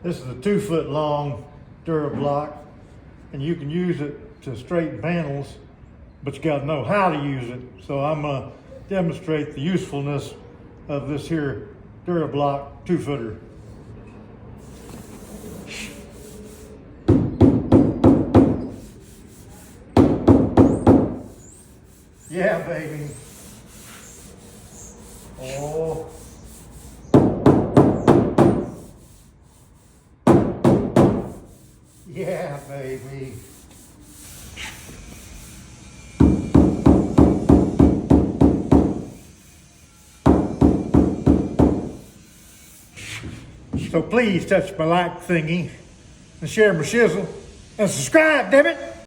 This is a 2-foot long DUPA-BLOCK, and you can use it to straighten panels, but you gotta know how to use it. So I'm gonna demonstrate the usefulness of this here DUPA-BLOCK 2-footer. Yeah, baby. Oh. Yeah, baby. So please touch my like thingy and share my shizzle and subscribe, damn it.